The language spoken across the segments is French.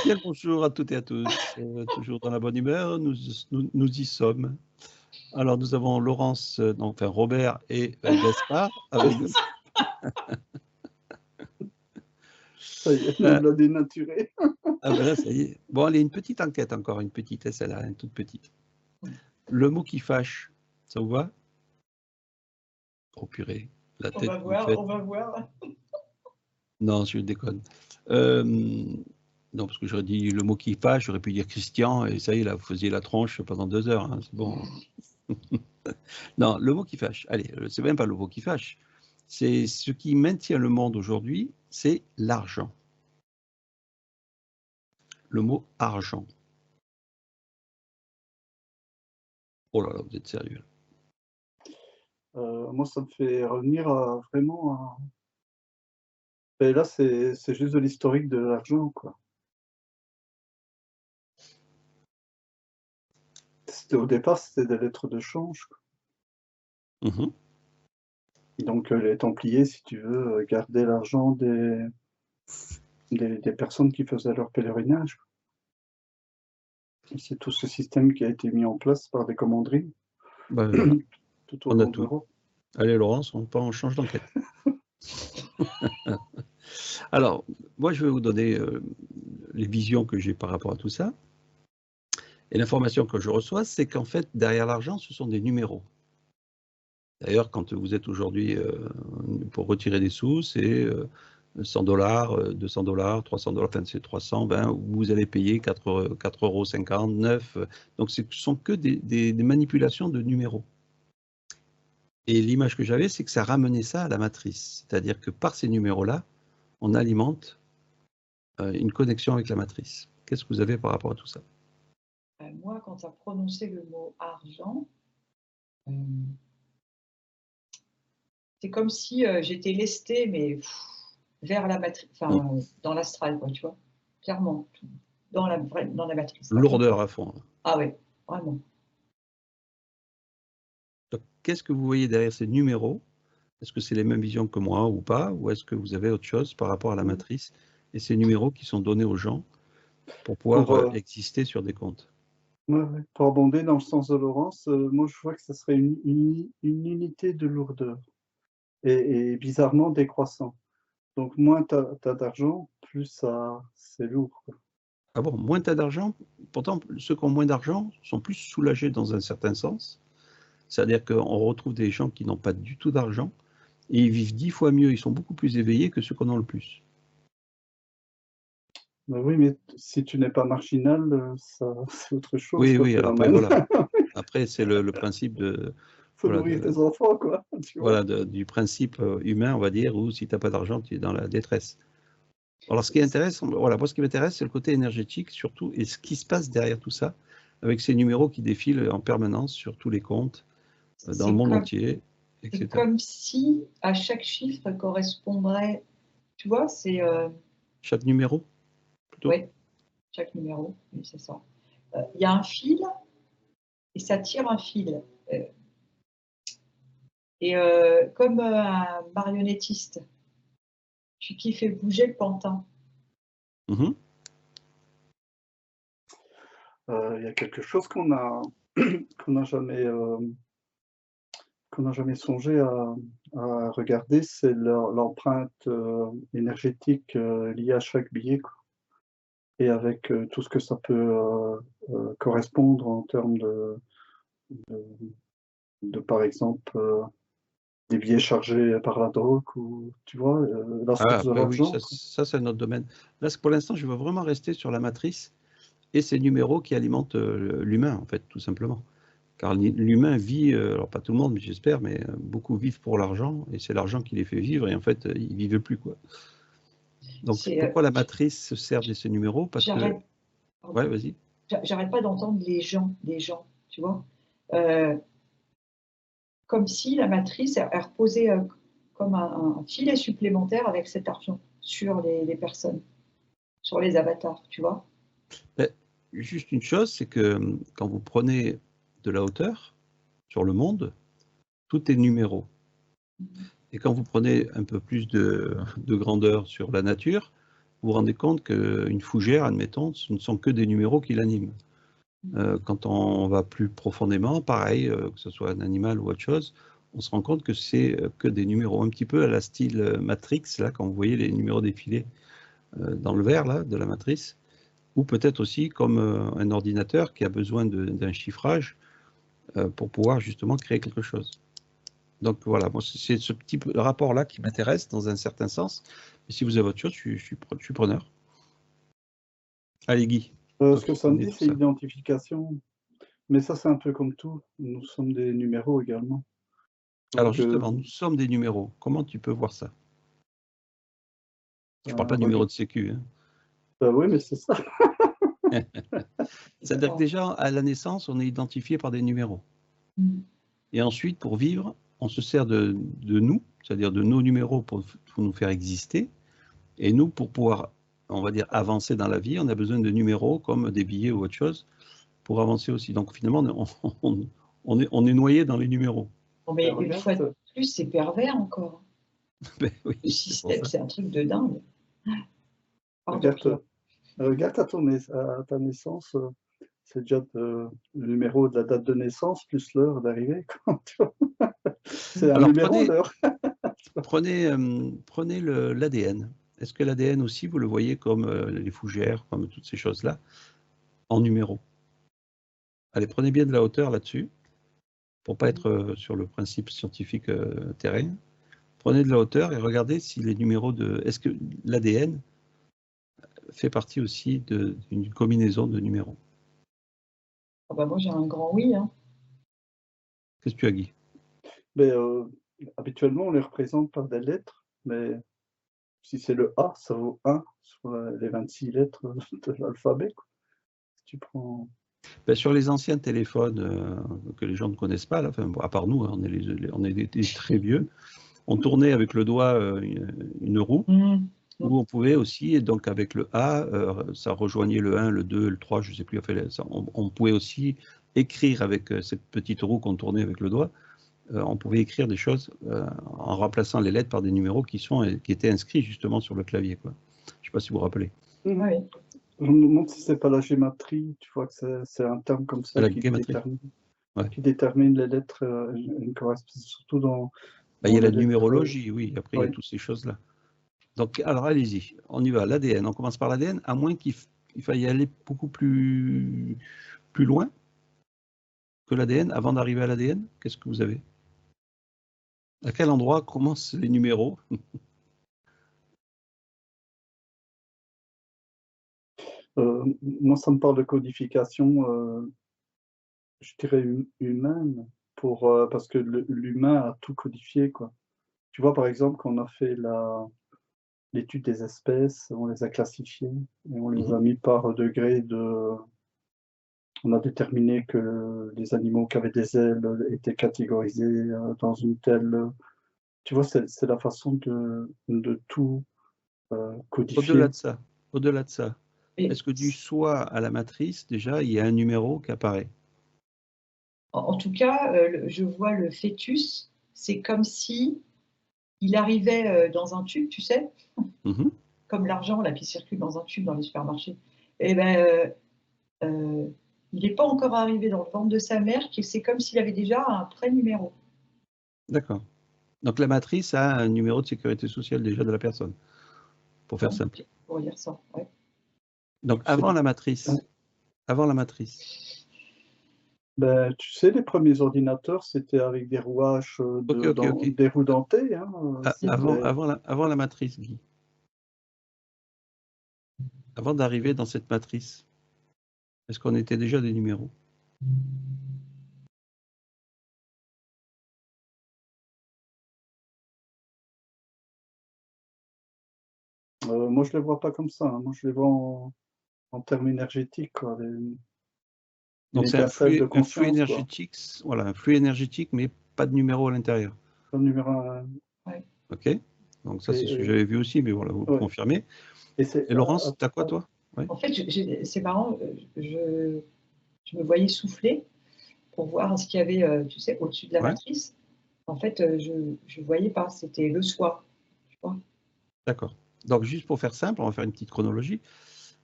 Bien, bonjour à toutes et à tous. Toujours dans la bonne humeur, nous y sommes. Alors, nous avons Laurence, donc, enfin Robert et Gaspard avec nous. Ça y est, Euh, nous l'a dénaturé. ah ben là, ça y est. Bon, allez, une petite enquête encore, une petite, celle-là, une toute petite. Le mot qui fâche, ça vous va? Oh purée, la On tête va que vous voir, faites. on va voir. Non, je déconne. Non, parce que j'aurais dit le mot qui fâche, j'aurais pu dire Christian, et ça y est, là, vous faisiez la tronche pendant 2 heures, hein, c'est bon. Non, le mot qui fâche. Allez, c'est même pas le mot qui fâche. C'est ce qui maintient le monde aujourd'hui, c'est l'argent. Le mot argent. Oh là là, vous êtes sérieux. Moi, ça me fait revenir à vraiment à et là, c'est juste de l'historique de l'argent, quoi. Au départ, c'était des lettres de change, quoi. Mhm. Donc les Templiers, si tu veux, gardaient l'argent des personnes qui faisaient leur pèlerinage, quoi. Et c'est tout ce système qui a été mis en place par des commanderies Ben voilà, tout au on a long de tout. l'Europe. Allez Laurence, on change d'enquête. Alors, moi je vais vous donner les visions que j'ai par rapport à tout ça. Et l'information que je reçois, c'est qu'en fait, derrière l'argent, ce sont des numéros. D'ailleurs, quand vous êtes aujourd'hui pour retirer des sous, c'est $100, $200, $300, enfin c'est 320, vous allez payer 4,50 €, 9. Donc ce ne sont que des manipulations de numéros. Et l'image que j'avais, c'est que ça ramenait ça à la matrice. C'est-à-dire que par ces numéros-là, on alimente une connexion avec la matrice. Qu'est-ce que vous avez par rapport à tout ça? Moi, quand tu as prononcé le mot argent, euh, c'est comme si j'étais lestée, mais vers la matrice, enfin, dans l'astral, quoi, tu vois, clairement, dans la matrice. Lourdeur à fond. Ah ouais, vraiment. Donc, qu'est-ce que vous voyez derrière ces numéros? Est-ce que c'est les mêmes visions que moi ou pas? Ou est-ce que vous avez autre chose par rapport à la matrice et ces numéros qui sont donnés aux gens pour pouvoir Pour, exister sur des comptes? ouais, ouais, pour abonder dans le sens de Laurence, moi, je vois que ça serait une unité de lourdeur et bizarrement décroissant. Donc moins tu as d'argent, plus ça c'est lourd, quoi. Ah bon, moins tu as d'argent? Pourtant, ceux qui ont moins d'argent sont plus soulagés dans un certain sens. C'est-à-dire qu'on retrouve des gens qui n'ont pas du tout d'argent et ils vivent 10 fois mieux, ils sont beaucoup plus éveillés que ceux qui en ont le plus. Bah oui, mais si tu n'es pas marginal, ça c'est autre chose, Oui, quoi, oui, le alors après, phénomène. voilà. Après, c'est le principe de, Faut voilà, nourrir tes enfants, quoi, tu vois? du principe humain, on va dire, où si tu n'as pas d'argent, tu es dans la détresse. Alors, ce qui intéresse, voilà, moi, ce qui m'intéresse, c'est le côté énergétique surtout, et ce qui se passe derrière tout ça, avec ces numéros qui défilent en permanence sur tous les comptes, dans le monde entier, C'est etc. comme si à chaque chiffre correspondrait, tu vois, c'est Chaque numéro, plutôt. ouais, chaque numéro, oui, c'est ça. Il y a un fil et ça tire un fil. Euh, et comme un marionnettiste, qui fait bouger le pantin. Mhm. Il y a quelque chose qu'on a qu'on n'a jamais, qu'on n'a jamais songé à regarder, c'est l'empreinte, énergétique, liée à chaque billet, quoi, et avec, tout ce que ça peut, correspondre en termes de par exemple, des billets chargés par la drogue ou tu vois, la Ah, source de après, oui, l'argent, quoi. ça c'est notre domaine. Là, pour l'instant, je veux vraiment rester sur la matrice et ces numéros qui alimentent l'humain, en fait, tout simplement. Car l'humain vit, alors pas tout le monde, mais j'espère, mais beaucoup vivent pour l'argent, et c'est l'argent qui les fait vivre, et en fait, ils ne vivent plus, quoi. Donc, pourquoi la matrice se sert de ces numéros? Parce que... J'arrête, Ouais, pardon, vas-y. j'arrête pas d'entendre les gens, tu vois. Euh, Comme si la matrice, elle reposait comme un filet supplémentaire avec cet argent sur les personnes, sur les avatars, tu vois. Ben, juste une chose, c'est que quand vous prenez de la hauteur sur le monde, tout est numéro. Et quand vous prenez un peu plus de grandeur sur la nature, vous vous rendez compte qu'une fougère, admettons, ce ne sont que des numéros qui l'animent. Quand on va plus profondément, pareil, que ce soit un animal ou autre chose, on se rend compte que c'est que des numéros, un petit peu à la style Matrix, là, quand vous voyez les numéros défilés dans le verre là, de la matrice, ou peut-être aussi comme un ordinateur qui a besoin d'un chiffrage pour pouvoir justement créer quelque chose. Donc voilà, moi c'est ce petit rapport-là qui m'intéresse dans un certain sens. Et si vous avez autre chose, je suis preneur. Allez Guy. Ce que ça me dit, c'est l'identification. Mais ça, c'est un peu comme tout. Nous sommes des numéros également. Donc, alors justement, nous sommes des numéros. Comment tu peux voir ça? Je ne parle pas de numéro de sécu. Hein. Oui, mais c'est ça. C'est-à-dire que déjà, à la naissance, on est identifié par des numéros. Et ensuite, pour vivre, on se sert de nous, c'est-à-dire de nos numéros pour nous faire exister. Et nous, pour pouvoir, on va dire, avancer dans la vie, on a besoin de numéros comme des billets ou autre chose pour avancer aussi. Donc finalement, on est noyé dans les numéros. Non, mais une fois de plus, c'est pervers encore. Ben oui, le système, c'est un truc de dingue. Regarde à ta naissance, c'est déjà le numéro de la date de naissance plus l'heure d'arrivée. C'est un numéro, l'heure. Prenez l'ADN. Est-ce que l'ADN aussi, vous le voyez comme les fougères, comme toutes ces choses-là, en numéros? Allez, prenez bien de la hauteur là-dessus, pour pas être sur le principe scientifique terrain. Prenez de la hauteur et regardez si les numéros de... Est-ce que l'ADN fait partie aussi d'une combinaison de numéros? Ah bah moi, j'ai un grand oui. Hein. Qu'est-ce que tu as, Guy? Mais, habituellement, on les représente par des lettres, mais si c'est le A, ça vaut 1 sur les 26 lettres de l'alphabet. Si tu prends... Ben, sur les anciens téléphones que les gens ne connaissent pas, là, enfin, à part nous, hein, on est des très vieux, on tournait avec le doigt une roue, où on pouvait aussi, et donc avec le A, ça rejoignait le 1, le 2, le 3, je ne sais plus, enfin, on pouvait aussi écrire avec cette petite roue qu'on tournait avec le doigt, on pouvait écrire des choses en remplaçant les lettres par des numéros qui étaient inscrits justement sur le clavier, quoi. Je ne sais pas si vous vous rappelez. Oui. Je me demande si c'est pas la gématrie, tu vois que c'est un terme comme ça qui détermine les lettres, surtout dans... Ben, il y a la numérologie, oui, après il y a toutes ces choses-là. Donc, alors allez-y, on y va, l'ADN, on commence par l'ADN, à moins qu'il faille y aller beaucoup plus loin que l'ADN, avant d'arriver à l'ADN, qu'est-ce que vous avez? À quel endroit commencent les numéros? Moi, ça me parle de codification, je dirais humaine, parce que l'humain a tout codifié, quoi. Tu vois, par exemple, quand on a fait l'étude des espèces, on les a classifiées et on les a mis par degré de... On a déterminé que les animaux qui avaient des ailes étaient catégorisés dans une telle... Tu vois, c'est la façon de tout codifier. Au-delà de ça, est-ce que du soi à la matrice, déjà, il y a un numéro qui apparaît? En tout cas, je vois le fœtus, c'est comme si il arrivait dans un tube, tu sais, comme l'argent là qui circule dans un tube dans les supermarchés. Et ben, il n'est pas encore arrivé dans le ventre de sa mère, c'est comme s'il avait déjà un pré-numéro. D'accord. Donc la matrice a un numéro de sécurité sociale déjà de la personne, pour faire simple. Pour dire ça, ouais. Donc avant la matrice. Ben, tu sais, les premiers ordinateurs, c'était avec des rouages, des roues dentées. Hein, avant la matrice, Guy. Avant d'arriver dans cette matrice, est-ce qu'on était déjà des numéros? Moi, je ne les vois pas comme ça. Hein. Moi, je les vois en termes énergétiques. Quoi. Donc c'est un flux énergétique, voilà, un flux énergétique, mais pas de numéro à l'intérieur. Pas de numéro. Ouais. Ok. Donc ça, c'est ce que j'avais vu aussi, mais voilà, vous le confirmez. Et Laurence, t'as quoi, toi? En fait, c'est marrant, je me voyais souffler pour voir ce qu'il y avait, tu sais, au-dessus de la matrice. En fait, je ne voyais pas, c'était le soi. D'accord. Donc, juste pour faire simple, on va faire une petite chronologie.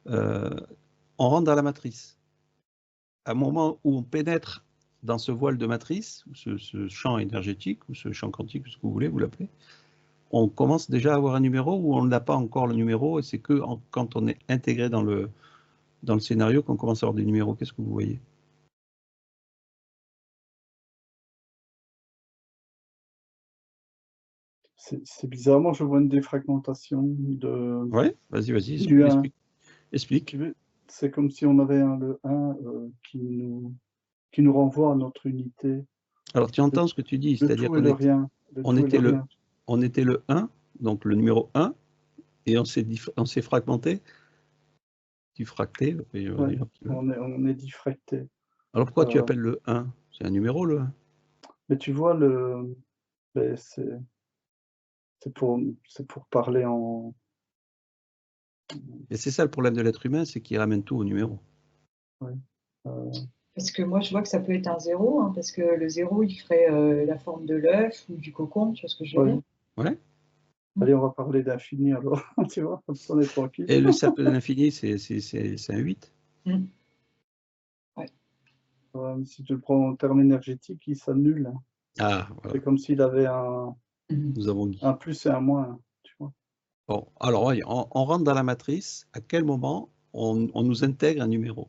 On rentre dans la matrice. À un moment où on pénètre dans ce voile de matrice, ce champ énergétique, ou ce champ quantique, ce que vous voulez, vous l'appelez, on commence déjà à avoir un numéro où on n'a pas encore le numéro, et c'est que quand on est intégré dans le scénario qu'on commence à avoir des numéros. Qu'est-ce que vous voyez? C'est bizarrement, je vois une défragmentation de. Ouais, vas-y, du 1. explique. C'est comme si on avait le 1 qui nous renvoie à notre unité. Alors, tu entends ce que tu dis, Le c'est-à-dire tout et le rien. on était le 1, donc le numéro 1, et on s'est fragmenté. Diffracté. Ouais, on est diffracté. Alors, pourquoi tu appelles le 1? C'est un numéro, le 1. Mais tu vois, c'est pour parler en. Et c'est ça le problème de l'être humain, c'est qu'il ramène tout au numéro. Ouais. Parce que moi, je vois que ça peut être un 0, hein, parce que le 0, il ferait la forme de l'œuf ou du cocon, tu vois ce que je veux dire? Ouais. Allez, on va parler d'infini alors, tu vois, comme ça on est tranquille. Et le cercle de l'infini, c'est un 8. Ouais. Si tu le prends en termes énergétiques, il s'annule. Ah, voilà. C'est comme s'il avait un plus et un moins, tu vois. Bon, alors, voyez, on rentre dans la matrice. À quel moment on nous intègre un numéro?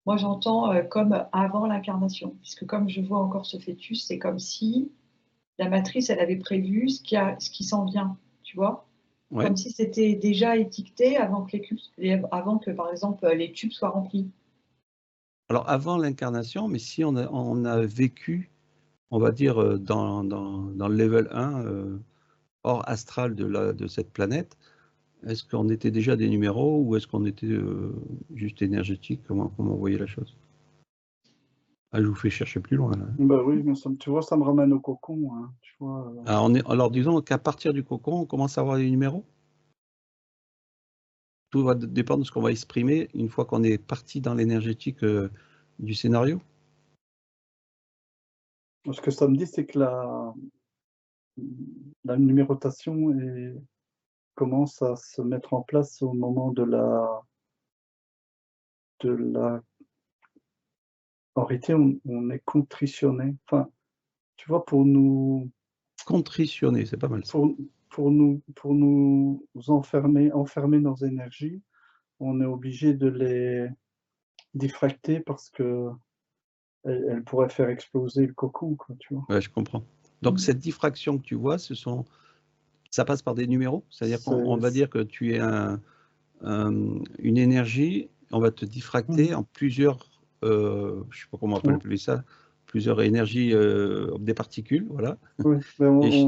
Moi, j'entends comme avant l'incarnation, puisque comme je vois encore ce fœtus, c'est comme si la matrice, elle avait prévu ce qui s'en vient, tu vois? Ouais. Comme si c'était déjà étiqueté avant que, par exemple, les tubes soient remplis. Alors, avant l'incarnation, mais si on a vécu, on va dire, dans le level 1, hors astral de cette planète, est-ce qu'on était déjà des numéros ou est-ce qu'on était juste énergétique? Comment vous voyez la chose? Ah, je vous fais chercher plus loin, là. Bah oui, mais tu vois, ça me ramène au cocon, hein, tu vois. Alors, disons qu'à partir du cocon, on commence à avoir des numéros? Tout va dépendre de ce qu'on va exprimer une fois qu'on est parti dans l'énergétique du scénario? Ce que ça me dit, c'est que la numérotation commence à se mettre en place au moment de la. En réalité, on est contritionné. Enfin, tu vois, pour nous. Contritionné, c'est pas mal ça. Pour nous enfermer nos énergies, on est obligé de les diffracter parce que elles pourraient faire exploser le cocon, quoi, tu vois. Ouais, je comprends. Donc, cette diffraction que tu vois, ça passe par des numéros? C'est-à-dire qu'on va dire que tu es une énergie, on va te diffracter en plusieurs, je ne sais pas comment appeler ça, plusieurs énergies, des particules, voilà. Oui, mais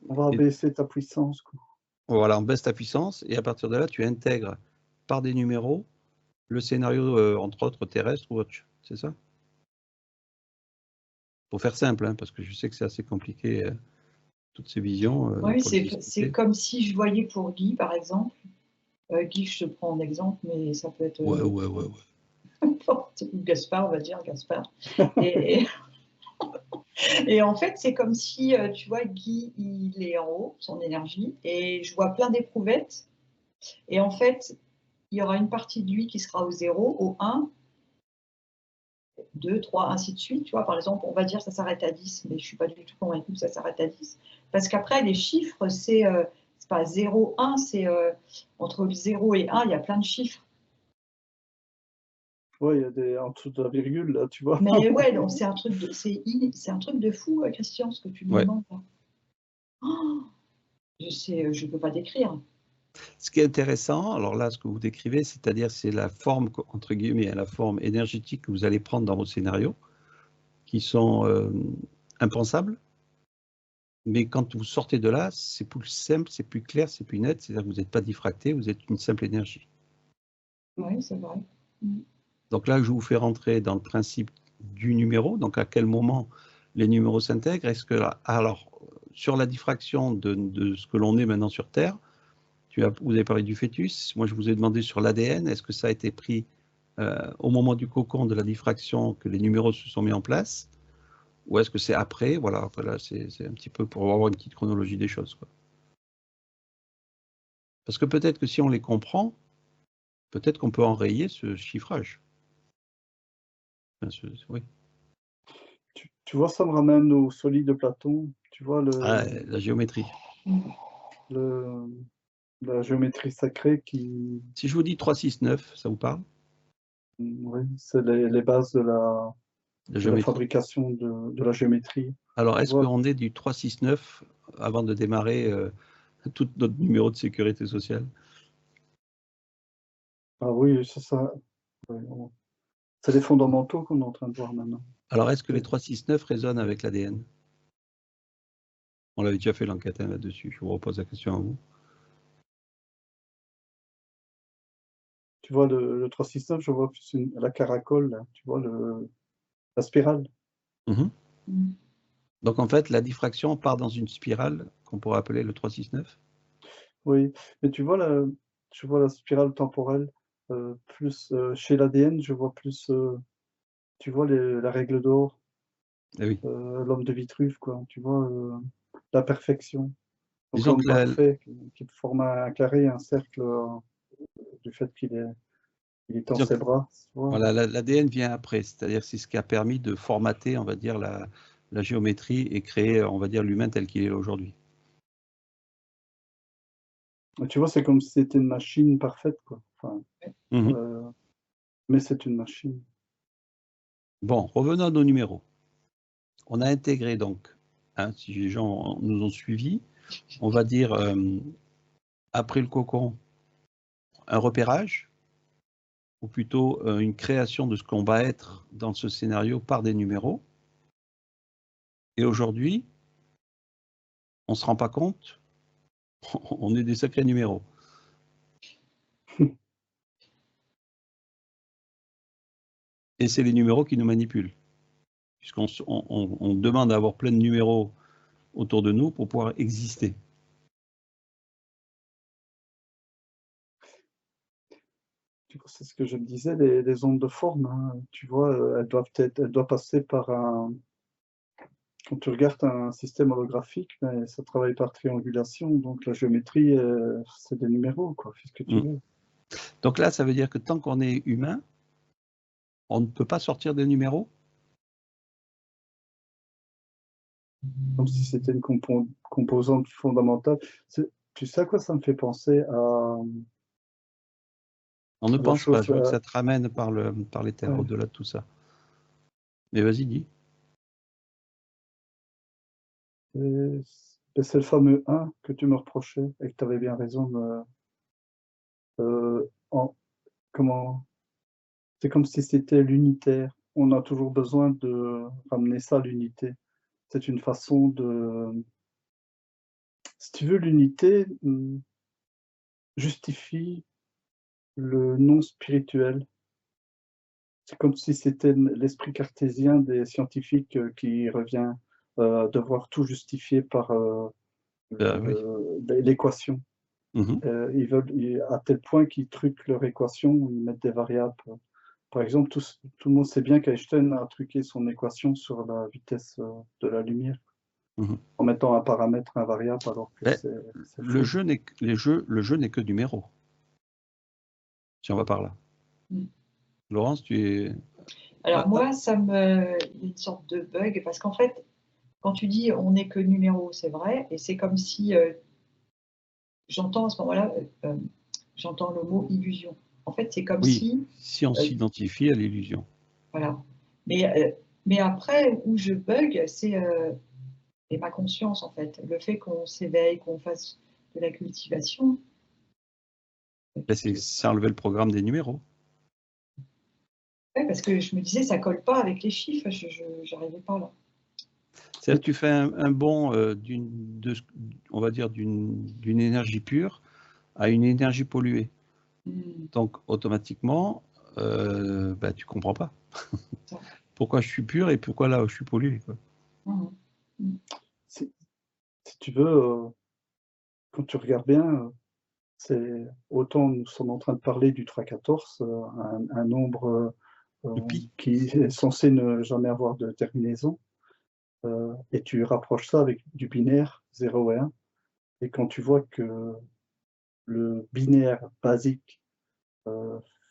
on va abaisser ta puissance, quoi. Voilà, on baisse ta puissance et à partir de là, tu intègres par des numéros le scénario, entre autres terrestre ou autre, c'est ça? Pour faire simple, hein, parce que je sais que c'est assez compliqué, toutes ces visions. Oui, c'est comme si je voyais pour Guy, par exemple. Guy, je te prends en exemple, mais ça peut être. Ouais. Gaspard, on va dire, Gaspard. Et en fait, c'est comme si, tu vois, Guy, il est en haut, son énergie, et je vois plein d'éprouvettes. Et en fait, il y aura une partie de lui qui sera au 0, au 1, 2, 3, ainsi de suite. Tu vois, par exemple, on va dire que ça s'arrête à 10, mais je ne suis pas du tout convaincue que ça s'arrête à 10. Parce qu'après, les chiffres, c'est pas 0, 1, c'est entre 0 et 1, il y a plein de chiffres. Ouais, il y a en dessous de la virgule, là, tu vois. Mais ouais, donc c'est un truc de fou, Christian, ce que tu me demandes. Oh, je peux pas décrire. Ce qui est intéressant, alors là, ce que vous décrivez, c'est-à-dire c'est la forme, entre guillemets, la forme énergétique que vous allez prendre dans vos scénarios, qui sont impensables, mais quand vous sortez de là, c'est plus simple, c'est plus clair, c'est plus net, c'est-à-dire que vous n'êtes pas diffracté, vous êtes une simple énergie. Oui, c'est vrai. Donc là, je vous fais rentrer dans le principe du numéro, donc à quel moment les numéros s'intègrent. Est-ce que, alors, sur la diffraction de ce que l'on est maintenant sur Terre, vous avez parlé du fœtus, moi je vous ai demandé sur l'ADN, est-ce que ça a été pris au moment du cocon de la diffraction que les numéros se sont mis en place, ou est-ce que c'est après? Voilà, après là, c'est un petit peu pour avoir une petite chronologie des choses, quoi. Parce que peut-être que si on les comprend, peut-être qu'on peut enrayer ce chiffrage. Enfin, oui. Tu vois, ça me ramène au solide de Platon. Tu vois, La géométrie. la géométrie sacrée qui... Si je vous dis 3, 6, 9, ça vous parle? Oui, c'est les bases de la géométrie. fabrication de la géométrie. Alors, est-ce qu'on est du 3, 6, 9 avant de démarrer tout notre numéro de sécurité sociale? Ah oui, ça c'est les fondamentaux qu'on est en train de voir maintenant. Alors, est-ce que les 3, 6, 9 résonnent avec l'ADN? On l'avait déjà fait l'enquête là-dessus. Je vous repose la question à vous. Tu vois, le 369, je vois plus la caracole, là, tu vois, la spirale. Donc, en fait, la diffraction part dans une spirale qu'on pourrait appeler le 3, 6, 9. Oui, mais tu vois la spirale temporelle, plus chez l'ADN, je vois plus, tu vois, la règle d'or, Eh oui. l'homme de Vitruve, quoi, tu vois, la perfection. Donc Disons l'homme que parfait qui forme un carré, un cercle, du fait qu'il est dans ses bras, tu vois. Voilà, l'ADN vient après, c'est-à-dire c'est ce qui a permis de formater, on va dire, la géométrie et créer, on va dire, l'humain tel qu'il est aujourd'hui. Tu vois, c'est comme si c'était une machine parfaite, quoi. Enfin, mais c'est une machine. Bon, revenons à nos numéros. On a intégré donc, hein, si les gens nous ont suivis, on va dire, après le cocon, un repérage, ou plutôt une création de ce qu'on va être dans ce scénario par des numéros. Et aujourd'hui, on ne se rend pas compte, on est des sacrés numéros. Et c'est les numéros qui nous manipulent, puisqu'on on demande d'avoir plein de numéros autour de nous pour pouvoir exister. C'est ce que je me disais, les ondes de forme, hein, tu vois, elles doivent passer par un... Quand tu regardes un système holographique, ben, ça travaille par triangulation, donc la géométrie, c'est des numéros, quoi, fais ce que tu veux. Donc là, ça veut dire que tant qu'on est humain, on ne peut pas sortir des numéros? Comme si c'était une composante fondamentale. Tu sais à quoi ça me fait penser à... On ne pense pas, je veux que ça te ramène par les terres, ouais. au-delà de tout ça. Mais vas-y, dis. C'est le fameux 1 que tu me reprochais et que tu avais bien raison comment... C'est comme si c'était l'unitaire. On a toujours besoin de ramener ça à l'unité. C'est une façon de... Si tu veux, l'unité justifie le non spirituel. C'est comme si c'était l'esprit cartésien des scientifiques qui revient à devoir tout justifier par Oui. l'équation. Ils veulent, à tel point qu'ils truquent leur équation, ils mettent des variables. Par exemple, tout le monde sait bien qu'Einstein a truqué son équation sur la vitesse de la lumière, en mettant un paramètre invariable, alors que c'est le jeu n'est que numéro. Si on va par là. Laurence, tu es... Alors moi, il y a une sorte de bug, parce qu'en fait, quand tu dis on n'est que numéro, c'est vrai, et c'est comme si, j'entends à ce moment-là, j'entends le mot illusion. En fait, c'est comme si... si on s'identifie à l'illusion. Voilà. Mais après, où je bug, c'est ma conscience, en fait. Le fait qu'on s'éveille, qu'on fasse de la cultivation. C'est enlever le programme des numéros. Oui, parce que je me disais, ça colle pas avec les chiffres, je n'arrivais pas là. C'est-à-dire que tu fais un bond on va dire d'une énergie pure à une énergie polluée. Donc automatiquement, tu comprends pas. Pourquoi je suis pur et pourquoi là je suis pollué, quoi. Si tu veux, quand tu regardes bien, c'est autant nous sommes en train de parler du 314, un nombre qui est censé ne jamais avoir de terminaison. et tu rapproches ça avec du binaire 0 et 1. Et quand tu vois que le binaire basique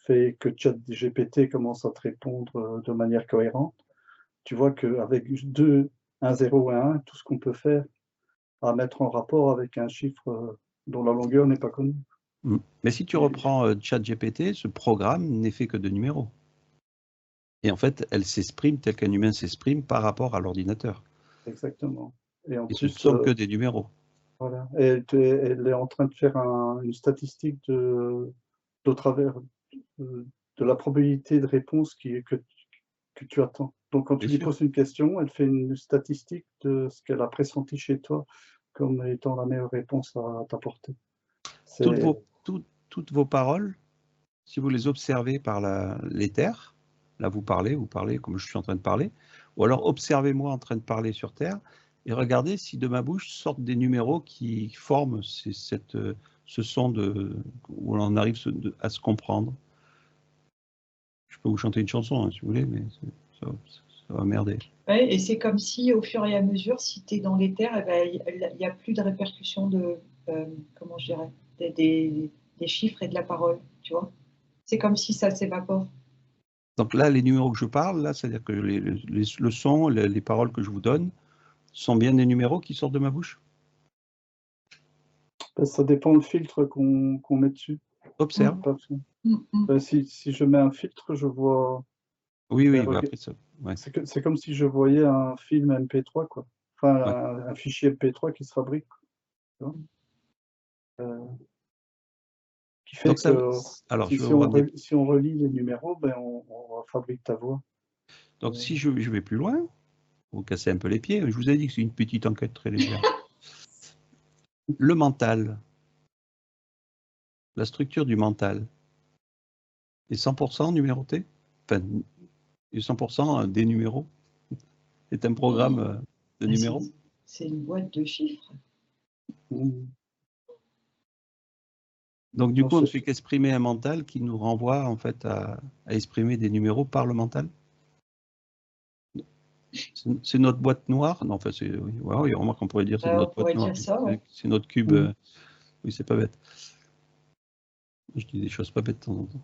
fait que ChatGPT commence à te répondre de manière cohérente, tu vois qu'avec 1, 0 et 1, tout ce qu'on peut faire à mettre en rapport avec un chiffre dont la longueur n'est pas connue. Mais si tu reprends ChatGPT, ce programme n'est fait que de numéros. Et en fait, elle s'exprime tel qu'un humain s'exprime par rapport à l'ordinateur. Exactement. Et en Et plus, ce ne sont que des numéros. Voilà. Et elle est en train de faire une statistique au travers de la probabilité de réponse que tu attends. Donc, quand tu Bien lui sûr. poses une question, elle fait une statistique de ce qu'elle a pressenti chez toi comme étant la meilleure réponse à t'apporter. Toutes vos paroles, si vous les observez par l'éther, là vous parlez comme je suis en train de parler, ou alors observez-moi en train de parler sur Terre et regardez si de ma bouche sortent des numéros qui forment ce son où on arrive à se comprendre. Je peux vous chanter une chanson hein, si vous voulez, mais ça va merder. Ouais, et c'est comme si au fur et à mesure, si tu es dans l'éther, eh ben, il n'y a plus de répercussions de, comment je dirais, des chiffres et de la parole, tu vois. C'est comme si ça s'évapore. Donc là, les numéros que je parle, là, c'est-à-dire que le son, les paroles que je vous donne, sont bien des numéros qui sortent de ma bouche? Ça dépend le filtre qu'on met dessus. Observe. Si je mets un filtre, je vois... Oui, bah après ça. Ouais. C'est comme si je voyais un film MP3, quoi. Enfin, ouais. un fichier MP3 qui se fabrique. Tu vois qui fait donc que alors, si on relie les numéros, ben on fabrique ta voix. Donc si je vais plus loin, vous cassez un peu les pieds, je vous ai dit que c'est une petite enquête très légère. Le mental, la structure du mental est 100% numéroté, enfin, est 100% des numéros, est un programme de numéros. C'est une boîte de chiffres. Donc du coup, on ne fait qu'exprimer un mental qui nous renvoie en fait à exprimer des numéros par le mental. C'est notre boîte noire. Non, enfin, oui, remarque qu'on pourrait dire c'est notre boîte noire. C'est notre cube. Oui, c'est pas bête. Je dis des choses pas bêtes de temps en temps.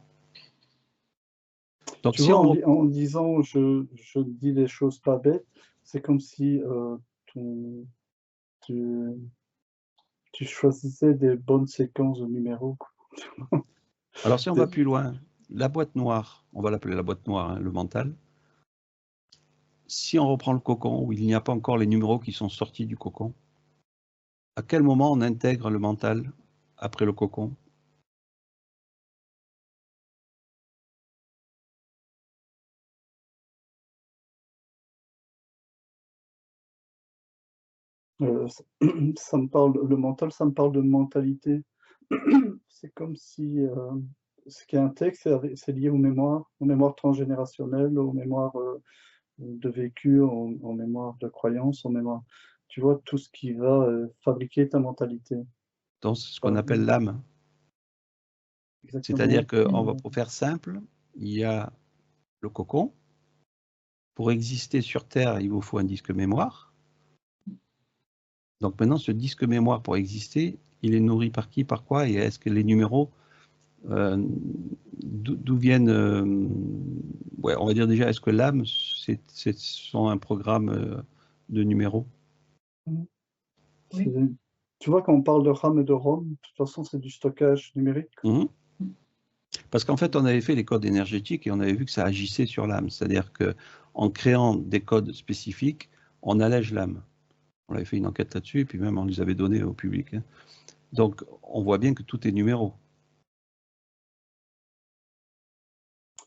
Donc, tu vois, en disant je dis des choses pas bêtes, c'est comme si tu choisissais des bonnes séquences de numéros. Alors, si on va plus loin, la boîte noire, on va l'appeler la boîte noire, hein, le mental. Si on reprend le cocon, où il n'y a pas encore les numéros qui sont sortis du cocon, à quel moment on intègre le mental après le cocon? Ça me parle, le mental, ça me parle de mentalité. C'est comme si ce qui est un texte, c'est lié aux mémoires transgénérationnelles, aux mémoires de vécu, aux mémoires de croyances, aux mémoires. Tu vois, tout ce qui va fabriquer ta mentalité. Donc, c'est ce qu'on appelle l'âme. C'est-à-dire que, pour faire simple, il y a le cocon. Pour exister sur Terre, il vous faut un disque mémoire. Donc maintenant, ce disque mémoire, pour exister, il est nourri par qui, par quoi? Et est-ce que les numéros, d'où viennent... ouais, on va dire déjà, est-ce que l'âme, sont un programme de numéros? Oui. Tu vois, quand on parle de RAM et de ROM, de toute façon, c'est du stockage numérique. Parce qu'en fait, on avait fait les codes énergétiques et on avait vu que ça agissait sur l'âme. C'est-à-dire qu'en créant des codes spécifiques, on allège l'âme. On avait fait une enquête là-dessus et puis même on les avait donnés au public. Hein. Donc, on voit bien que tout est numéro.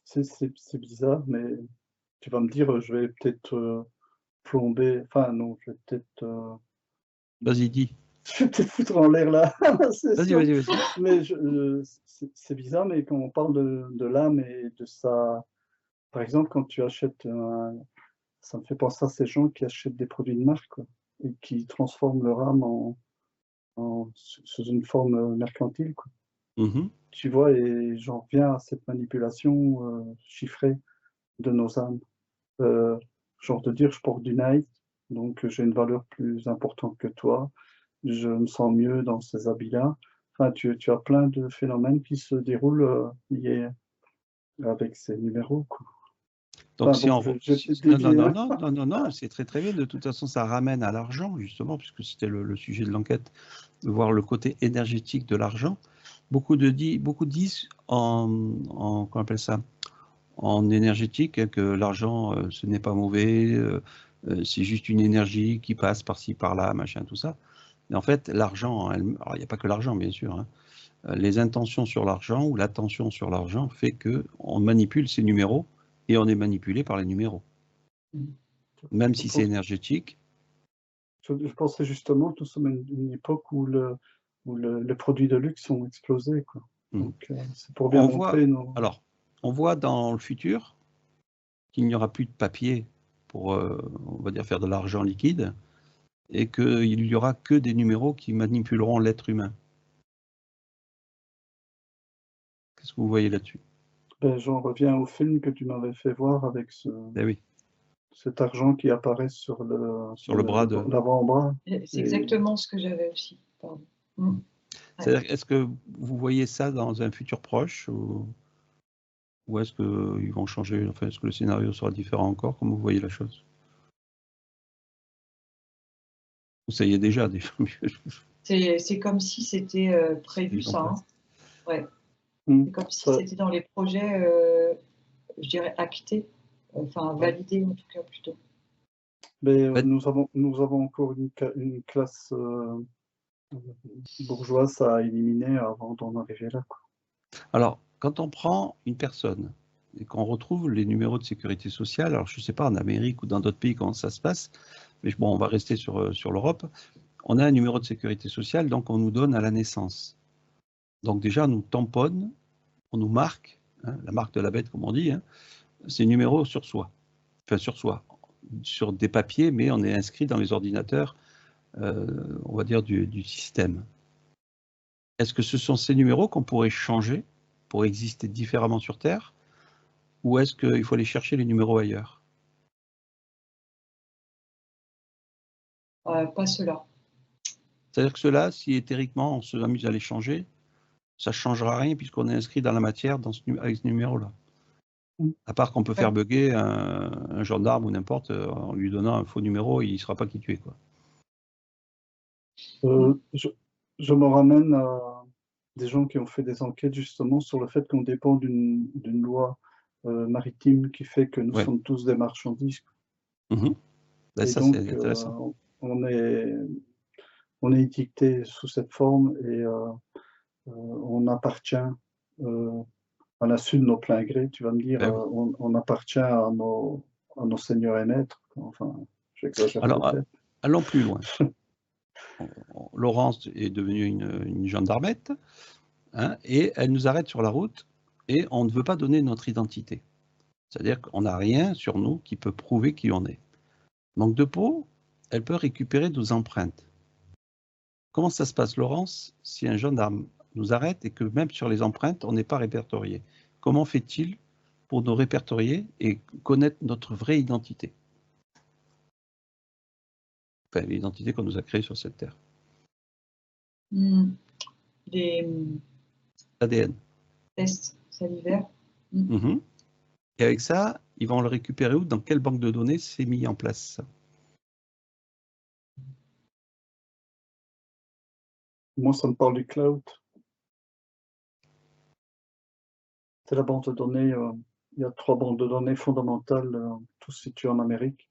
C'est bizarre, mais tu vas me dire, je vais peut-être plomber. Enfin, non, je vais peut-être... Vas-y, dis. Je vais peut-être foutre en l'air là. Vas-y. Mais c'est bizarre, mais quand on parle de l'âme et de ça... Par exemple, quand tu achètes ça me fait penser à ces gens qui achètent des produits de marque, quoi, et qui transforment leur âme sous une forme mercantile, quoi. Tu vois, et j'en reviens à cette manipulation chiffrée de nos âmes. Genre de dire, je porte du Nike, donc j'ai une valeur plus importante que toi, je me sens mieux dans ces habits-là. Enfin, tu as plein de phénomènes qui se déroulent, liés avec ces numéros, quoi. Donc, Enfin si bon, on... j'ai peut-être Non, dévié, hein. non, c'est très très bien. De toute façon, ça ramène à l'argent, justement, puisque c'était le sujet de l'enquête, de voir le côté énergétique de l'argent. Beaucoup disent comment on appelle ça, en énergétique, hein, que l'argent, ce n'est pas mauvais, c'est juste une énergie qui passe par-ci, par-là, machin, tout ça. Mais en fait, l'argent, alors il n'y a pas que l'argent, bien sûr, hein. Les intentions sur l'argent ou l'attention sur l'argent fait qu'on manipule ces numéros et on est manipulé par les numéros. Même si c'est énergétique. Je pensais justement que nous sommes à une époque où les produits de luxe ont explosé, quoi. Donc, c'est pour bien montrer nos... Alors, on voit dans le futur qu'il n'y aura plus de papier pour, on va dire, faire de l'argent liquide, et qu'il n'y aura que des numéros qui manipuleront l'être humain. Qu'est-ce que vous voyez là-dessus? Ben, j'en reviens au film que tu m'avais fait voir avec Eh oui, cet argent qui apparaît sur le bras de... l'avant-bras. C'est exactement ce que j'avais aussi. Pardon. C'est-à-dire, est-ce que vous voyez ça dans un futur proche, ou est-ce qu'ils vont changer, enfin, est-ce que le scénario sera différent encore? Comment vous voyez la chose? Ça y est déjà. C'est comme si c'était prévu, ça. Hein. Ouais. C'est comme si c'était dans les projets, je dirais, actés, enfin validés en tout cas plutôt. Mais nous avons encore une classe bourgeoise à éliminer avant d'en arriver là, quoi. Alors, quand on prend une personne et qu'on retrouve les numéros de sécurité sociale, alors je ne sais pas en Amérique ou dans d'autres pays comment ça se passe, mais bon, on va rester sur l'Europe. On a un numéro de sécurité sociale, donc on nous donne à la naissance. Donc déjà, on nous tamponne, on nous marque, hein, la marque de la bête, comme on dit, hein, ces numéros sur soi. Enfin, sur des papiers, mais on est inscrit dans les ordinateurs, on va dire, du système. Est-ce que ce sont ces numéros qu'on pourrait changer pour exister différemment sur Terre, ou est-ce qu'il faut aller chercher les numéros ailleurs? Pas cela. C'est-à-dire que cela, si éthériquement on s'amuse à les changer, ça ne changera rien puisqu'on est inscrit dans la matière avec ce numéro-là. À part qu'on peut faire bugger un gendarme ou n'importe en lui donnant un faux numéro, il ne saura pas qui tu es, quoi. Je me ramène à des gens qui ont fait des enquêtes justement sur le fait qu'on dépend d'une loi maritime qui fait que nous sommes tous des marchandises. Ben, ça, donc, c'est intéressant. on est étiqueté sous cette forme et on appartient à l'insu de nos pleins grés. Tu vas me dire, Ben oui. on appartient à nos seigneurs et maîtres. Enfin, j'exagère peut-être. Allons plus loin. Laurence est devenue une gendarmette, hein, et elle nous arrête sur la route et on ne veut pas donner notre identité. C'est-à-dire qu'on n'a rien sur nous qui peut prouver qui on est. Manque de peau, elle peut récupérer nos empreintes. Comment ça se passe, Laurence, si un gendarme nous arrête et que même sur les empreintes, on n'est pas répertorié? Comment fait-il pour nous répertorier et connaître notre vraie identité? Enfin, l'identité qu'on nous a créée sur cette terre. Les ADN. tests salivaires. Et avec ça, ils vont le récupérer où? Dans quelle banque de données c'est mis en place, ça? Moi, ça me parle du cloud. C'est la banque de données. Il y a 3 banques de données fondamentales, tous situées en Amérique.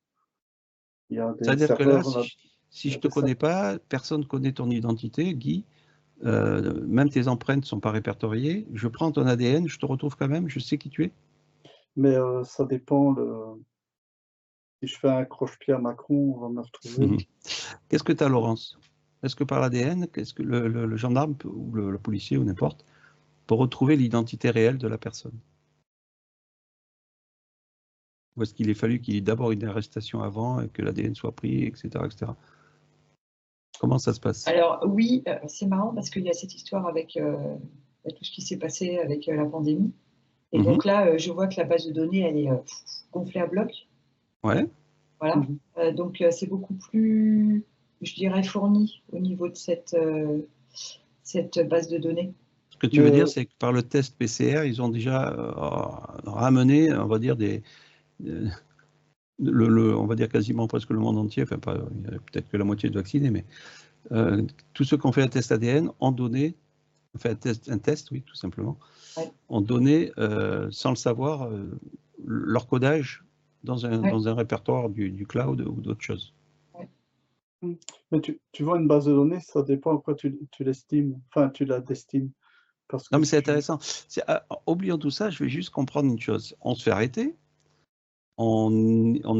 Il y a des C'est-à-dire que là, serveurs. si je ne te connais pas, personne ne connaît ton identité, Guy, même tes empreintes ne sont pas répertoriées. Je prends ton ADN, je te retrouve quand même, je sais qui tu es. Mais ça dépend. Si je fais un croche-pied à Macron, on va me retrouver. Qu'est-ce que tu as, Laurence? Est-ce que par l'ADN, qu'est-ce que le gendarme ou le policier ou n'importe peut retrouver l'identité réelle de la personne? Ou est-ce qu'il ait fallu qu'il y ait d'abord une arrestation avant et que l'ADN soit pris, etc., etc. Comment ça se passe? Alors oui, c'est marrant parce qu'il y a cette histoire avec tout ce qui s'est passé avec la pandémie. Et donc là, je vois que la base de données, elle est gonflée à bloc. Ouais. Voilà. Donc, c'est beaucoup plus, je dirais, fourni au niveau de cette base de données. Ce que tu veux dire, c'est que par le test PCR, ils ont déjà ramené, on va dire, on va dire quasiment presque le monde entier, enfin, il y a peut-être que la moitié de vaccinés, mais tous ceux qui ont fait un test ADN ont donné, enfin un test, oui, tout simplement, ont donné, sans le savoir, leur codage dans un répertoire du cloud ou d'autres choses. Mais tu vois, une base de données, ça dépend à quoi tu l'estimes, enfin, tu la destines. Parce que non, mais c'est intéressant. Oublions tout ça, je vais juste comprendre une chose. On se fait arrêter, on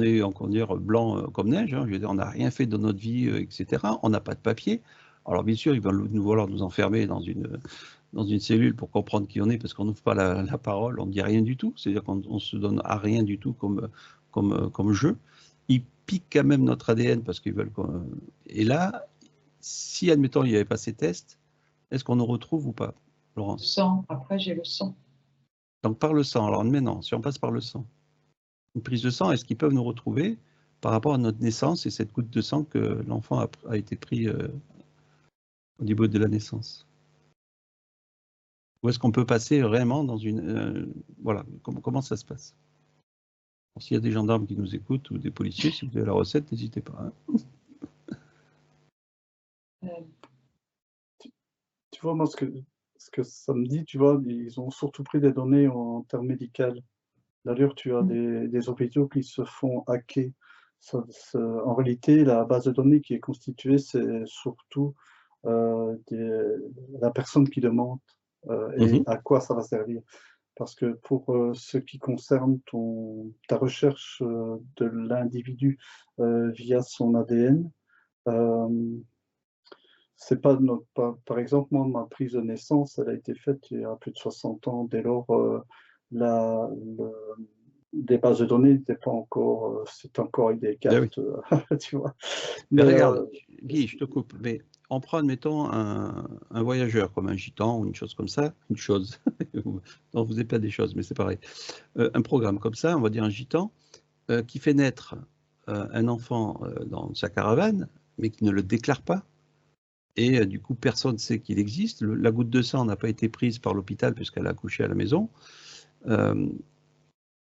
est, on va dire, blanc comme neige, hein, je veux dire, on n'a rien fait de notre vie, etc. On n'a pas de papier. Alors, bien sûr, ils veulent nous vouloir nous enfermer dans une cellule pour comprendre qui on est, parce qu'on n'ouvre pas la parole, on ne dit rien du tout, c'est-à-dire qu'on ne se donne à rien du tout comme jeu. Ils piquent quand même notre ADN parce qu'ils veulent qu'on... Et là, si, admettons, il n'y avait pas ces tests, est-ce qu'on nous retrouve ou pas, Laurence? Le sang, après j'ai le sang. Donc par le sang, alors maintenant, si on passe par le sang, une prise de sang, est-ce qu'ils peuvent nous retrouver par rapport à notre naissance et cette goutte de sang que l'enfant a été pris au niveau de la naissance? Ou est-ce qu'on peut passer vraiment dans une... voilà, comment ça se passe? S'il y a des gendarmes qui nous écoutent ou des policiers, si vous avez la recette, n'hésitez pas. Tu vois, moi, ce que ça me dit, tu vois, ils ont surtout pris des données en termes médicaux. D'ailleurs, tu as des hôpitaux qui se font hacker. En réalité, la base de données qui est constituée, c'est surtout la personne qui demande et à quoi ça va servir. Parce que pour ce qui concerne ta recherche de l'individu via son ADN, c'est pas par exemple, moi, ma prise de naissance, elle a été faite il y a plus de 60 ans. Dès lors, des bases de données n'étaient pas encore, c'était encore avec des cartes, tu vois. Mais regarde, Guy, je te coupe, mais on prend, admettons, un voyageur comme un gitan ou une chose comme ça, une chose, non, vous n'avez pas des choses, mais c'est pareil, un programme comme ça, on va dire un gitan, qui fait naître un enfant dans sa caravane, mais qui ne le déclare pas, et du coup, personne ne sait qu'il existe. La goutte de sang n'a pas été prise par l'hôpital puisqu'elle a accouché à la maison.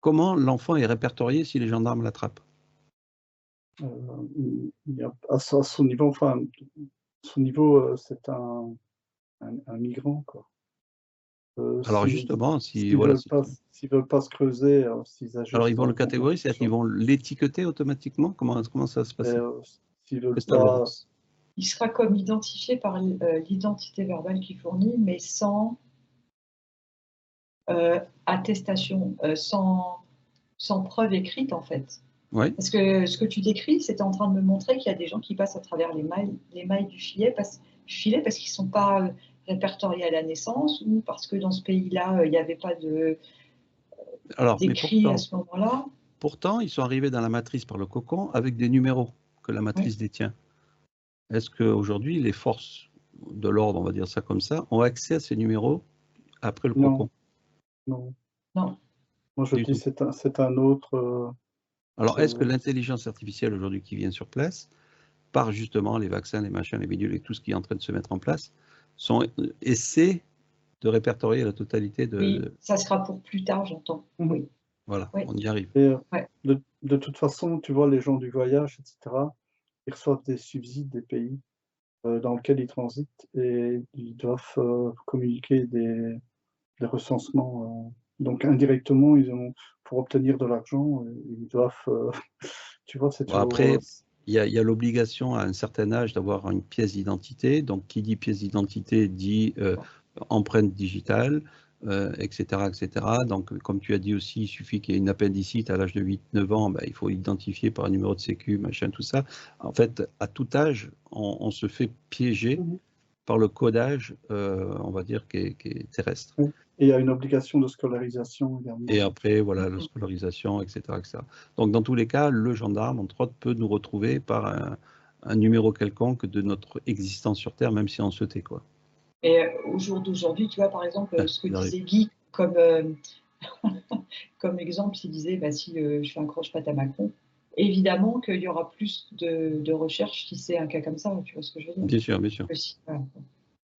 Comment l'enfant est répertorié si les gendarmes l'attrapent? À son niveau, enfin, son niveau, c'est un migrant, quoi. Alors justement, s'ils ne veulent pas se creuser, s'ils ajustent. Alors ils vont le catégoriser, c'est-à-dire qu'ils vont l'étiqueter automatiquement? Comment ça se passe? S'ils veulent pas... Il sera comme identifié par l'identité verbale qu'il fournit, mais sans attestation, sans preuve écrite en fait. Ouais. Parce que ce que tu décris, c'était en train de me montrer qu'il y a des gens qui passent à travers les mailles du filet parce qu'ils ne sont pas répertoriés à la naissance ou parce que dans ce pays-là, il n'y avait pas d'écrit à ce moment-là. Pourtant, ils sont arrivés dans la matrice par le cocon avec des numéros que la matrice détient. Est-ce qu'aujourd'hui, les forces de l'ordre, on va dire ça comme ça, ont accès à ces numéros après le cocon? Non. Non. Moi, je dis c'est un autre... Alors, est-ce que l'intelligence artificielle aujourd'hui qui vient sur place, par justement les vaccins, les machins, les bidules et tout ce qui est en train de se mettre en place, essaie de répertorier la totalité de... Oui, ça sera pour plus tard, j'entends. Oui. Voilà, on y arrive. Et, de toute façon, tu vois, les gens du voyage, etc., ils reçoivent des subsides des pays dans lesquels ils transitent et ils doivent communiquer des recensements. Donc indirectement, pour obtenir de l'argent, ils doivent, tu vois, c'est toujours... Après, il y a l'obligation à un certain âge d'avoir une pièce d'identité. Donc, qui dit pièce d'identité dit empreinte digitale, etc., etc. Donc, comme tu as dit aussi, il suffit qu'il y ait une appendicite à l'âge de 8-9 ans, ben, il faut identifier par un numéro de sécu, machin, tout ça. En fait, à tout âge, on se fait piéger par le codage, on va dire, qui est terrestre. Et il y a une obligation de scolarisation également. Et après, voilà, la scolarisation, etc., etc. Donc, dans tous les cas, le gendarme, entre autres, peut nous retrouver par un numéro quelconque de notre existence sur Terre, même si on se tait, quoi. Et au jour d'aujourd'hui, tu vois, par exemple, ce que disait Guy comme exemple, il disait, bah, si je fais un croche-patte à Macron, évidemment qu'il y aura plus de recherches si c'est un cas comme ça, tu vois ce que je veux dire? Bien sûr, bien sûr. Voilà.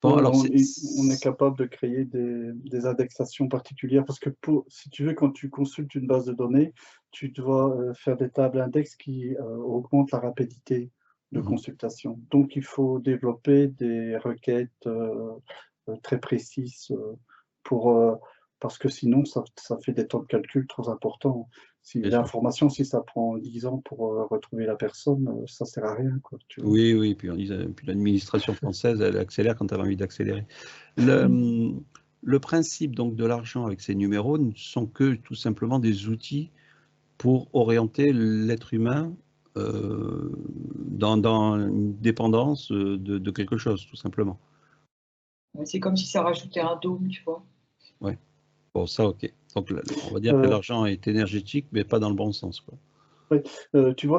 Bon, Ouais, alors on est capable de créer des indexations particulières parce que si tu veux, quand tu consultes une base de données, tu dois faire des tables index qui augmentent la rapidité de consultation. Donc, il faut développer des requêtes très précises parce que sinon, ça fait des temps de calcul trop importants. Si Bien sûr. l'information, si ça prend 10 ans pour retrouver la personne, ça sert à rien, quoi, tu vois. Oui, oui, puis l'administration française, elle accélère quand elle a envie d'accélérer. Le principe donc de l'argent avec ces numéros ne sont que tout simplement des outils pour orienter l'être humain dans une dépendance de quelque chose, tout simplement. C'est comme si ça rajoutait un dôme, tu vois? Ouais. Bon, ça, ok. Donc, on va dire que l'argent est énergétique, mais pas dans le bon sens, quoi. Oui, tu vois,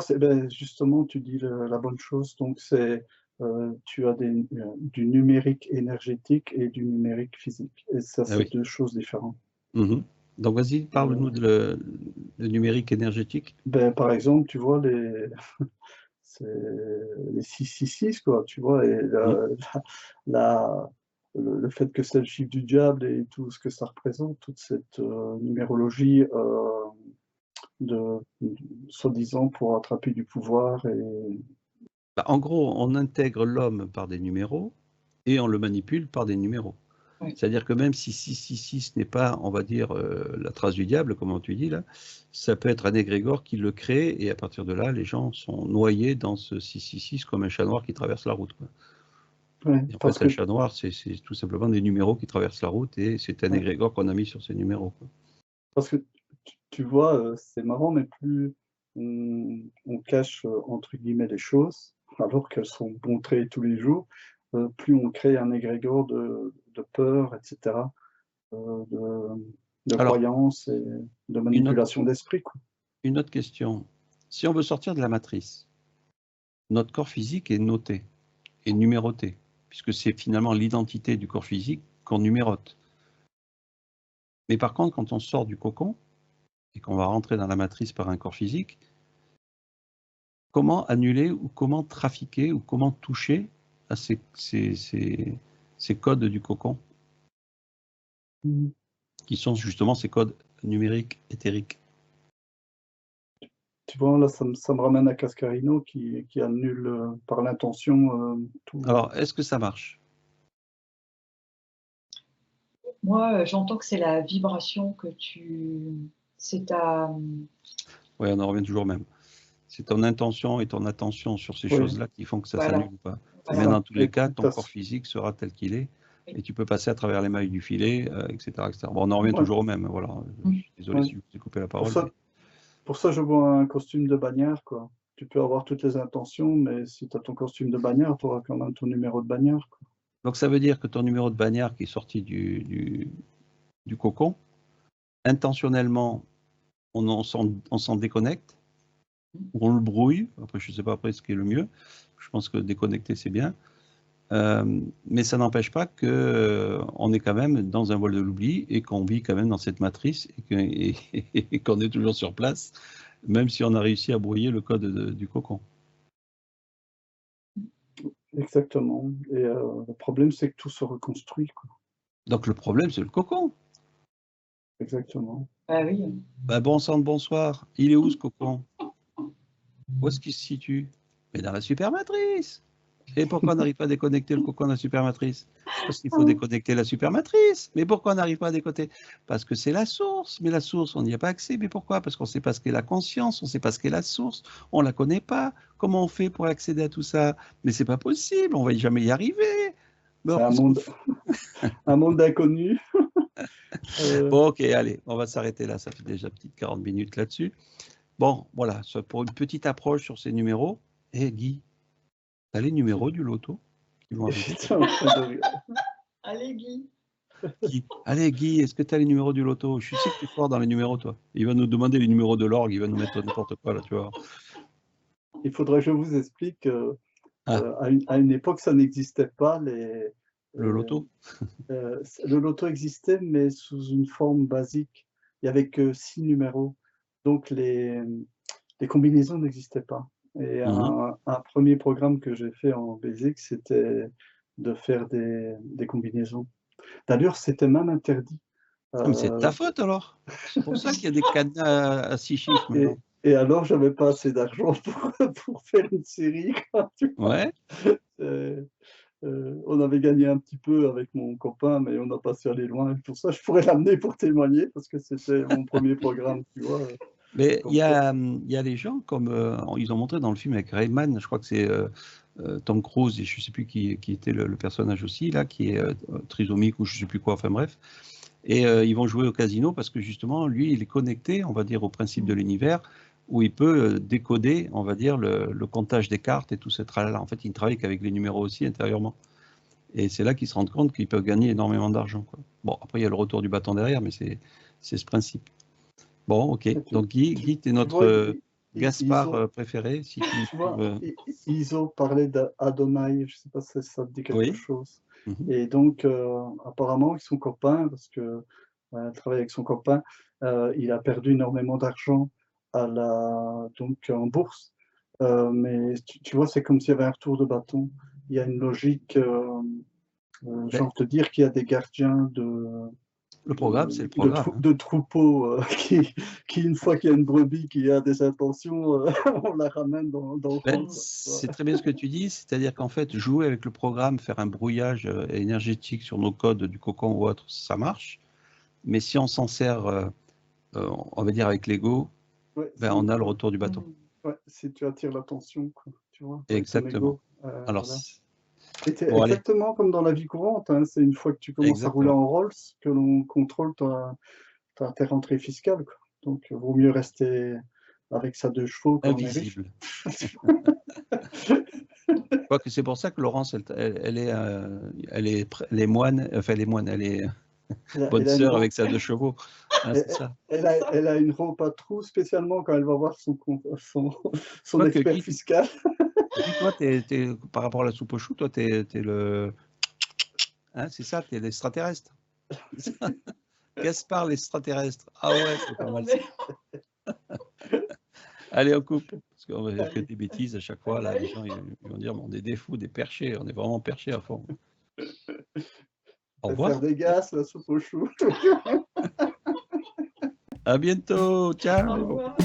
justement, tu dis la bonne chose. Donc, tu as du numérique énergétique et du numérique physique. Et ça, Ah c'est oui. deux choses différentes. Donc, vas-y, parle-nous de le numérique énergétique. Par exemple, tu vois, c'est les 666, quoi, tu vois, et le fait que c'est le chiffre du diable et tout ce que ça représente, toute cette numérologie soi-disant pour attraper du pouvoir et Bah, en gros, on intègre l'homme par des numéros et on le manipule par des numéros. Oui. C'est-à-dire que même si 666 n'est pas, on va dire, la trace du diable, comme tu dis là, ça peut être un égrégore qui le crée, et à partir de là, les gens sont noyés dans ce 666 comme un chat noir qui traverse la route, quoi. ouais, Et en parce fait, un que chat noir, c'est tout simplement des numéros qui traversent la route, et c'est un ouais, égrégore qu'on a mis sur ces numéros, quoi. parce que tu vois, c'est marrant, mais plus on cache, entre guillemets, «les choses», alors qu'elles sont montrées tous les jours, plus on crée un égrégore de peur et cetera, de Alors, croyances et de une autre, manipulation d'esprit, quoi. une autre question. Si on veut sortir de la matrice, notre corps physique est noté, est numéroté, puisque c'est finalement l'identité du corps physique qu'on numérote. Mais par contre, quand on sort du cocon et qu'on va rentrer dans la matrice par un corps physique, comment annuler ou comment trafiquer ou comment toucher à ces codes du cocon, Mmh. qui sont justement ces codes numériques éthériques? Tu vois, là, ça me ramène à Cascarino qui annule, par l'intention, tout. Alors, est-ce que ça marche? Moi, j'entends que c'est la vibration c'est ta, Oui, on en revient toujours au même. C'est ton intention et ton attention sur ces Oui, choses-là qui font que ça voilà, s'annule ou pas. c'est Mais voilà. dans ça tous les et cas, tu ton corps physique sera tel qu'il est, Oui. et tu peux passer à travers les mailles du filet, etc., etc. Bon, on en revient ouais, toujours au même. Voilà. Je suis désolé ouais. si je vous ai coupé la Pour parole. ça pour ça, je vois un costume de bagnard, quoi. Tu peux avoir toutes les intentions, mais si tu as ton costume de bagnard, tu auras quand même ton numéro de bagnard, quoi. Donc ça veut dire que ton numéro de bagnard qui est sorti du cocon, intentionnellement, on s'en déconnecte, ou on le brouille. Après, je ne sais pas après ce qui est le mieux. Je pense que déconnecter, c'est bien. Mais ça n'empêche pas qu'on est quand même dans un vol de l'oubli et qu'on vit quand même dans cette matrice et qu'on est toujours sur place, même si on a réussi à brouiller le code du cocon. Exactement et le problème, c'est que tout se reconstruit, quoi. Donc le problème, c'est le cocon. Exactement. Ah oui. Bah, bon sang de bonsoir. Il est où ce cocon? Où est-ce qu'il se situe? Mais dans la supermatrice. Et pourquoi on n'arrive pas à déconnecter le cocon de la supermatrice? Parce qu'il faut déconnecter la supermatrice. Mais pourquoi on n'arrive pas à déconnecter? Parce que c'est la source. Mais la source, on n'y a pas accès. Mais pourquoi? Parce qu'on ne sait pas ce qu'est la conscience, on ne sait pas ce qu'est la source, on ne la connaît pas. Comment on fait pour accéder à tout ça? Mais c'est pas possible, on ne va jamais y arriver. Mais C'est alors, un qu'est-ce qu'on monde fait? un monde d'inconnus. Bon, ok, allez, on va s'arrêter là. Ça fait déjà petite 40 minutes là-dessus. Bon, voilà, pour une petite approche sur ces numéros. Et Guy, tu as les numéros du loto qui vont arriver? J'étais en train de rigoler. Allez, Guy. Guy. Allez, Guy, est-ce que tu as les numéros du loto? Je sais que tu es fort dans les numéros, toi. Il va nous demander les numéros de l'orgue, il va nous mettre n'importe quoi, là, tu vois. Il faudrait que je vous explique, Ah, à une époque, ça n'existait pas le heu loto? le loto existait, mais sous une forme basique. Il y avait que 6 numéros. Donc les combinaisons n'existaient pas. Et un premier programme que j'ai fait en BASIC, c'était de faire des combinaisons. D'ailleurs, c'était même interdit. Mais c'est de ta faute alors. C'est pour ça qu'il y a des cadenas à 6 chiffres maintenant. Et alors, j'avais pas assez d'argent pour faire une série, quoi, tu vois. Ouais. On avait gagné un petit peu avec mon copain, mais on n'a pas su aller loin. Pour ça, je pourrais l'amener pour témoigner, parce que c'était mon premier programme, tu vois. Mais il y a des gens comme ils ont montré dans le film avec Rayman, je crois que c'est Tom Cruise et je ne sais plus qui était le personnage aussi là, qui est trisomique ou je ne sais plus quoi. Enfin bref, et ils vont jouer au casino parce que justement lui il est connecté, on va dire, au principe de l'univers où il peut décoder, on va dire, le comptage des cartes et tout ce tralala. En fait, il ne travaille qu'avec les numéros aussi intérieurement. Et c'est là qu'ils se rendent compte qu'ils peuvent gagner énormément d'argent. Bon, après il y a le retour du bâton derrière, mais c'est ce principe. Bon, ok. Donc Guy, tu es notre Gaspard préféré. Si tu vois, ils ont parlé d'Adonai, je ne sais pas si ça te dit quelque chose. Et donc, apparemment, ils sont copains parce que elle travaille avec son copain. Il a perdu énormément d'argent donc en bourse. Mais tu vois, c'est comme s'il y avait un retour de bâton. Il y a une logique, genre de dire qu'il y a des gardiens le programme, c'est le programme. De troupeaux qui, une fois qu'il y a une brebis qui a des intentions, on la ramène dans le rang. C'est très bien ce que tu dis, c'est-à-dire qu'en fait, jouer avec le programme, faire un brouillage énergétique sur nos codes du cocon ou autre, ça marche. Mais si on s'en sert, on va dire avec l'ego, on a le retour du bâton. Ouais, si tu attires l'attention, tu vois. Exactement. Alors, voilà. Exactement comme dans la vie courante, hein, c'est une fois que tu commences à rouler en Rolls que l'on contrôle tes rentrées fiscales. Quoi. Donc, il vaut mieux rester avec sa 2 chevaux quand invisible. Que c'est pour ça que Laurence, elle est moine, enfin elle est moine, elle est bonne sœur avec sa 2 chevaux. Ah, c'est ça. Elle a une robe à trous spécialement quand elle va voir son expert fiscal. Toi, par rapport à la soupe aux choux, toi, t'es le... Hein, c'est ça, t'es l'extraterrestre. Gaspard l'extraterrestre. Ah ouais, c'est pas mal ça. Allez, on coupe. Parce qu'on va dire que des bêtises à chaque fois. Là, les gens ils vont dire, on est des fous, des perchés. On est vraiment perchés à fond. Au revoir. Faire des gaz, la soupe aux choux. À bientôt. Ciao. Au revoir.